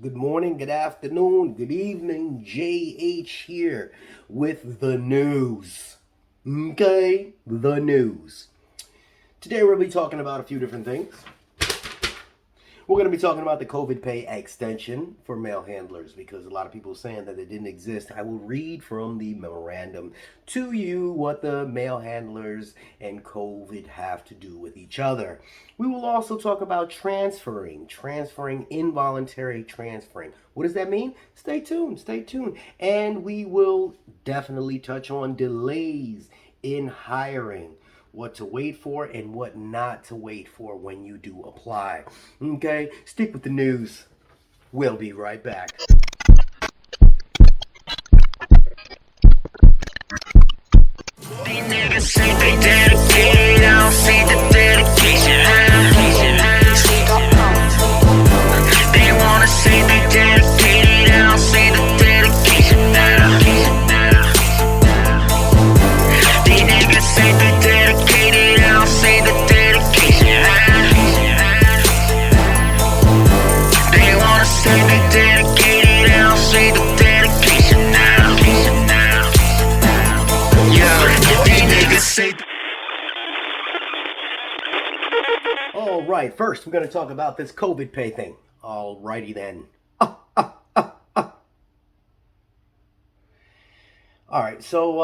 Good morning, good afternoon, good evening. JH here with the news. Okay, the news. Today we'll be talking about a few different things. We're going to be talking about the COVID pay extension for mail handlers because a lot of people are saying that it didn't exist. I will read from the memorandum to you what the mail handlers and COVID have to do with each other. We will also talk about transferring, involuntary transferring. What does that mean? Stay tuned, stay tuned. And we will definitely touch on delays in hiring, what to wait for and what not to wait for when you do apply. Okay, stick with the news. We'll be right back. These niggas say they dedicated, I don't see the dedication. They wanna say they dedicated, I don't see the dedication. These niggas say they dedicated, I don't see the dedication. They wanna say they dedicated, I don't see the dedication. These niggas say. All right, first we're going to talk about this COVID pay thing. All righty then. All right, so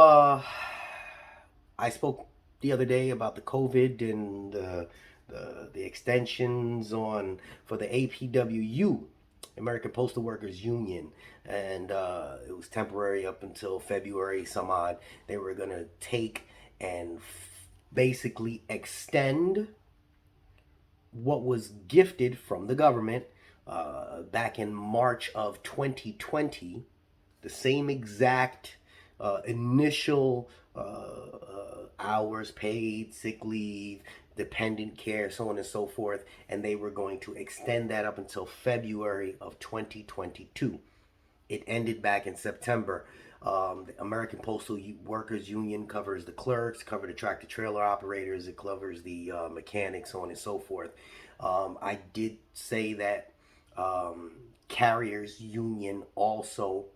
I spoke the other day about the COVID and the extensions on for the APWU, American Postal Workers Union, and it was temporary up until February some odd. They were going to take and basically extend what was gifted from the government back in March of 2020, the same exact initial hours paid, sick leave, dependent care, so on and so forth, and they were going to extend that up until February of 2022. It ended back in September. The American Postal Workers Union covers the clerks, covers the tractor trailer operators, it covers the mechanics, so on and so forth. I did say that Carriers Union also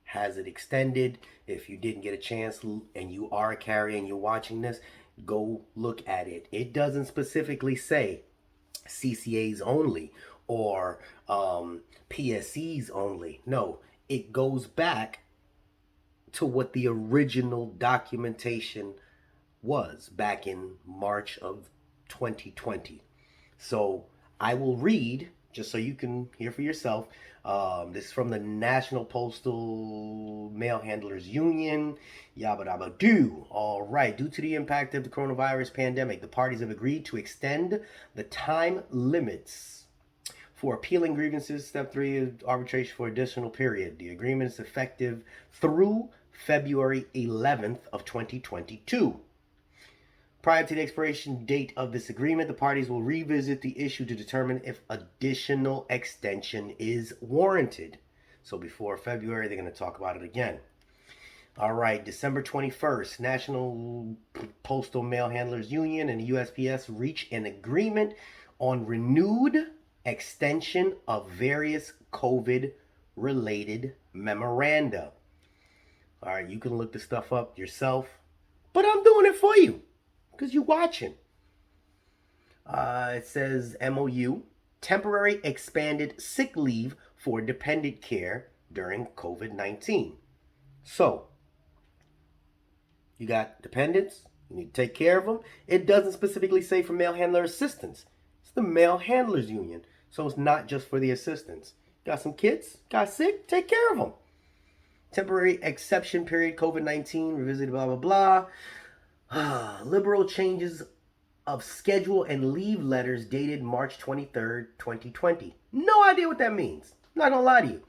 has it extended. If you didn't get a chance and you are a carrier and you're watching this, go look at it. It doesn't specifically say CCAs only or PSEs only. No, it goes back to what the original documentation was back in March of 2020. So I will read, just so you can hear for yourself. This is from the National Postal Mail Handlers Union. Yabba dabba doo. All right. Due to the impact of the coronavirus pandemic, the parties have agreed to extend the time limits for appealing grievances. Step 3 is arbitration for additional period. The agreement is effective through February 11th of 2022. Prior to the expiration date of this agreement, the parties will revisit the issue to determine if additional extension is warranted. So before February, they're going to talk about it again. All right, December 21st, National Postal Mail Handlers Union and the USPS reach an agreement on renewed extension of various COVID-related memoranda. All right, you can look the stuff up yourself, but I'm doing it for you because you're watching. It says MOU, temporary expanded sick leave for dependent care during COVID-19. So, you got dependents, you need to take care of them. It doesn't specifically say for mail handler assistants. It's the Mail Handlers Union, so it's not just for the assistants. Got some kids, got sick, take care of them. Temporary exception period, COVID-19, revisited, blah, blah, blah. Liberal changes of schedule and leave letters dated March 23rd, 2020. No idea what that means. Not gonna lie to you.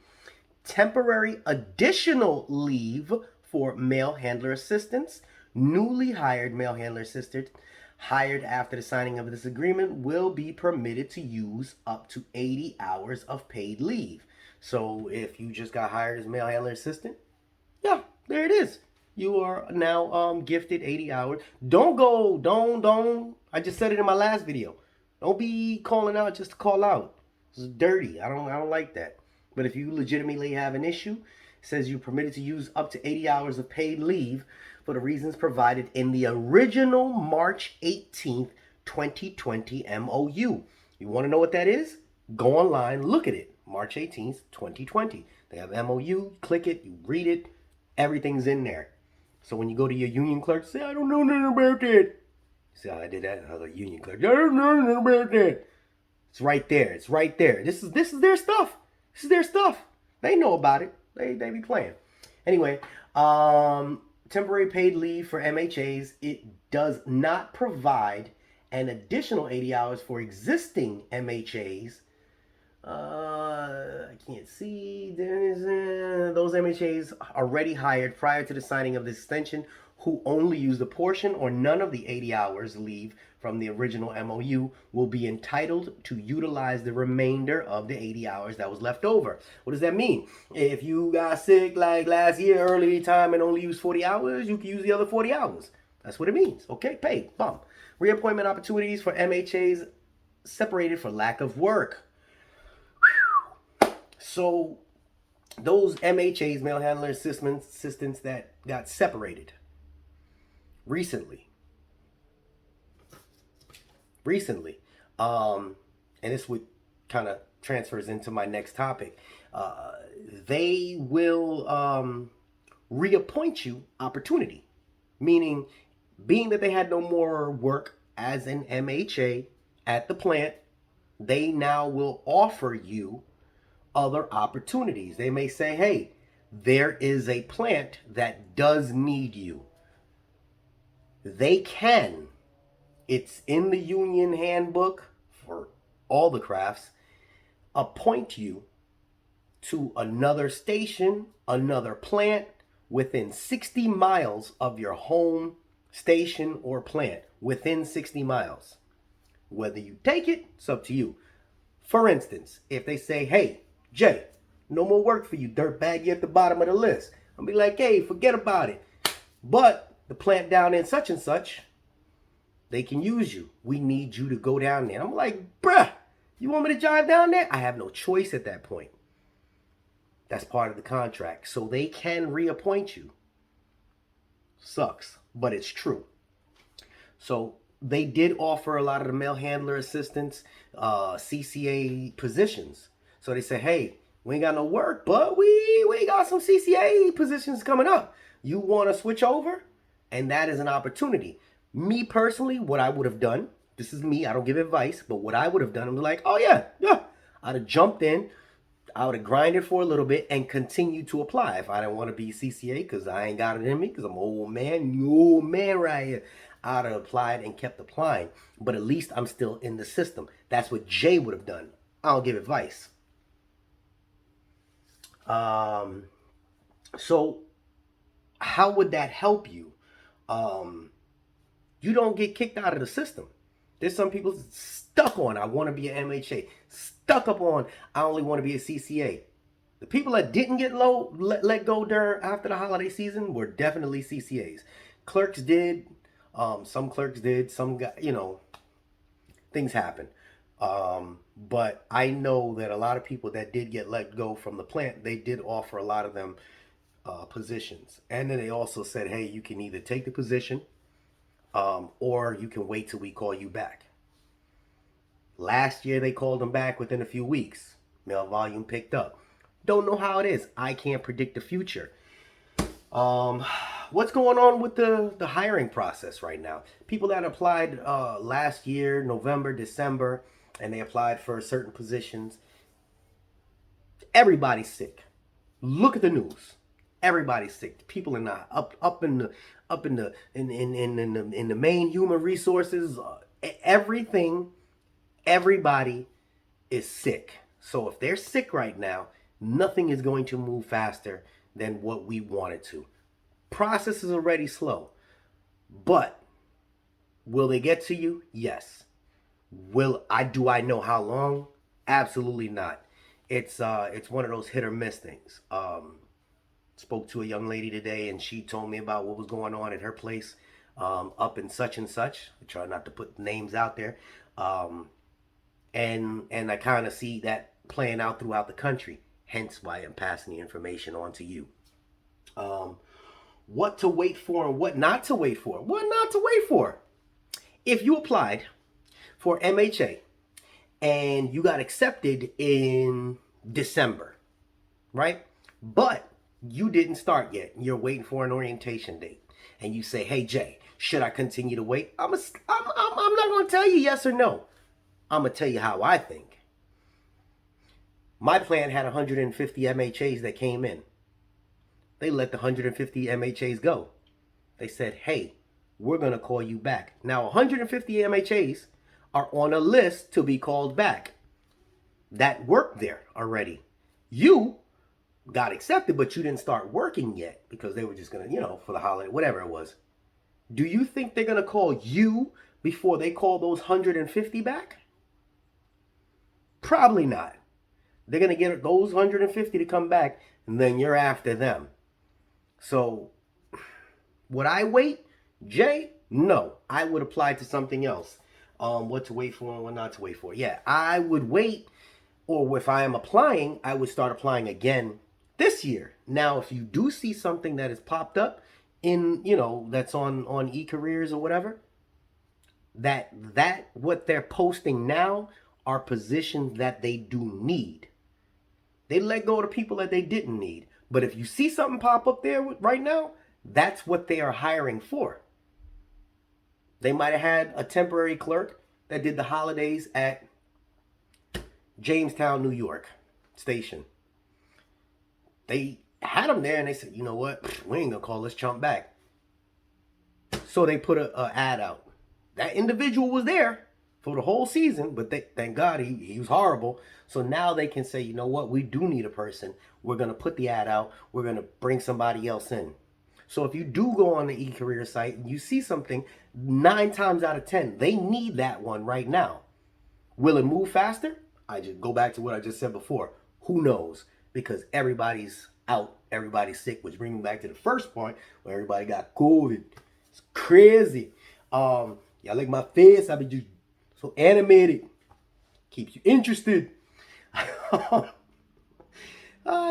Temporary additional leave for mail handler assistants. Newly hired mail handler assistants hired after the signing of this agreement will be permitted to use up to 80 hours of paid leave. So if you just got hired as mail handler assistant, yeah, there it is. You are now gifted 80 hours. Don't. I just said it in my last video. Don't be calling out just to call out. It's dirty. I don't like that. But if you legitimately have an issue, it says you're permitted to use up to 80 hours of paid leave for the reasons provided in the original March 18th, 2020 MOU. You want to know what that is? Go online, look at it. March 18th, 2020. They have MOU, click it, you read it, everything's in there. So when you go to your union clerk, say, I don't know nothing about that. See how I did that? I was a union clerk. I don't know nothing about that. It's right there. It's right there. This is their stuff. This is their stuff. They know about it. They be playing. Anyway, temporary paid leave for MHAs. It does not provide an additional 80 hours for existing MHAs. I can't see. Those MHAs already hired prior to the signing of the extension who only used a portion or none of the 80 hours leave from the original MOU will be entitled to utilize the remainder of the 80 hours that was left over. What does that mean? If you got sick like last year, early time, and only used 40 hours, you can use the other 40 hours. That's what it means. Okay, paid. Bum. Reappointment opportunities for MHAs separated for lack of work. So those MHAs, mail handler assistants that got separated recently, and this would kind of transfers into my next topic. They will reappoint you opportunity, meaning being that they had no more work as an MHA at the plant, they now will offer you other opportunities. They may say, hey, there is a plant that does need you. They can. It's in the union handbook for all the crafts. Appoint you to another station, another plant within 60 miles of your home station or plant. Within 60 miles. Whether you take it, it's up to you. For instance, if they say, hey, Jay, no more work for you, dirtbag, you're at the bottom of the list. I'll be like, hey, forget about it. But the plant down in such and such, they can use you. We need you to go down there. I'm like, bruh, you want me to drive down there? I have no choice at that point. That's part of the contract. So they can reappoint you. Sucks, but it's true. So they did offer a lot of the mail handler assistants, CCA positions. So they said, hey, we ain't got no work, but we got some CCA positions coming up. You want to switch over? And that is an opportunity. Me personally, what I would have done, this is me, I don't give advice, but what I would have done, I'm like, oh yeah. I'd have jumped in, I would have grinded for a little bit and continued to apply. If I didn't want to be CCA because I ain't got it in me, because I'm an old man right here, I'd have applied and kept applying. But at least I'm still in the system. That's what Jay would have done. I don't give advice. So how would that help you? You don't get kicked out of the system. There's some people stuck on, I want to be an MHA. Stuck up on, I only want to be a CCA. The people that didn't get let go during after the holiday season were definitely CCAs. Clerks did, some clerks did, some got, things happen. But I know that a lot of people that did get let go from the plant, they did offer a lot of them positions. And then they also said, hey, you can either take the position or you can wait till we call you back. Last year, they called them back within a few weeks. Mail volume picked up. Don't know how it is. I can't predict the future. What's going on with the hiring process right now? People that applied last year, November, December, and they applied for certain positions. Everybody's sick. Look at the news. Everybody's sick. People are not up in the main human resources. Everything. Everybody is sick. So if they're sick right now, nothing is going to move faster than what we want it to. Process is already slow. But will they get to you? Yes. Do I know how long? Absolutely not. It's one of those hit or miss things. Spoke to a young lady today and she told me about what was going on at her place up in such and such. I try not to put names out there. And I kind of see that playing out throughout the country. Hence why I'm passing the information on to you. What to wait for and what not to wait for. What not to wait for. If you applied for MHA and you got accepted in December, right? But you didn't start yet. You're waiting for an orientation date. And you say, hey, Jay, should I continue to wait? I'm not going to tell you yes or no. I'm going to tell you how I think. My plan had 150 MHAs that came in. They let the 150 MHAs go. They said, hey, we're going to call you back. Now, 150 MHAs are on a list to be called back that worked there already. You got accepted, but you didn't start working yet because they were just going to, for the holiday, whatever it was. Do you think they're going to call you before they call those 150 back? Probably not. They're going to get those 150 to come back, and then you're after them. So, would I wait? Jay? No. I would apply to something else. What to wait for and what not to wait for. Yeah, I would wait, or if I am applying, I would start applying again this year. Now, if you do see something that has popped up in, that's on eCareers or whatever, that what they're posting now are positions that they do need. They let go of the people that they didn't need. But if you see something pop up there right now, that's what they are hiring for. They might have had a temporary clerk that did the holidays at Jamestown, New York station. They had them there and they said, you know what? We ain't going to call this chump back. So they put a ad out. That individual was there for the whole season, but thank God he was horrible. So now they can say, you know what? We do need a person. We're going to put the ad out. We're going to bring somebody else in. So if you do go on the eCareer site and you see something, 9 times out of 10, they need that one right now. Will it move faster? I just go back to what I just said before. Who knows? Because everybody's out, everybody's sick, which brings me back to the first point where everybody got COVID. It's crazy. Y'all like my face? I be just so animated. Keeps you interested. I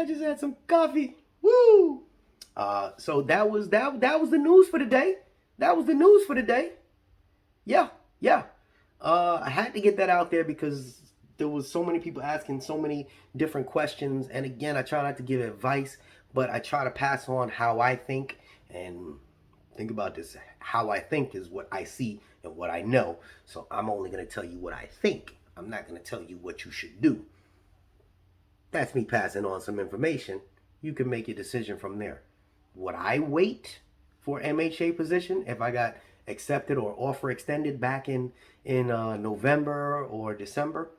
just had some coffee. Woo! So that was the news for today. That was the news for today. Yeah. I had to get that out there because there was so many people asking so many different questions. And again, I try not to give advice, but I try to pass on how I think. And think about this. How I think is what I see and what I know. So I'm only going to tell you what I think. I'm not going to tell you what you should do. That's me passing on some information. You can make your decision from there. Would I wait for MHA position if I got accepted or offer extended back in November or December?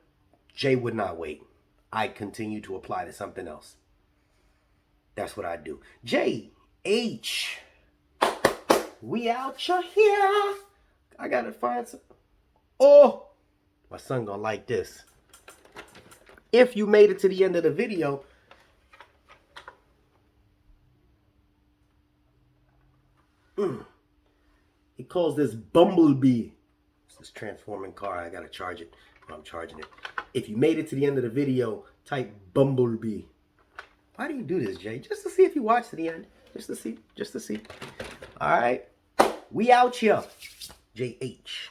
Jay would not wait. I'd continue to apply to something else. That's what I'd do. JH. We out here. I gotta find some. Oh, my son gonna like this. If you made it to the end of the video, he calls this Bumblebee. It's this transforming car. I gotta charge it. I'm charging it. If you made it to the end of the video, type Bumblebee. Why do you do this, Jay? Just to see if you watch to the end. Just to see. All right. We out here. JH.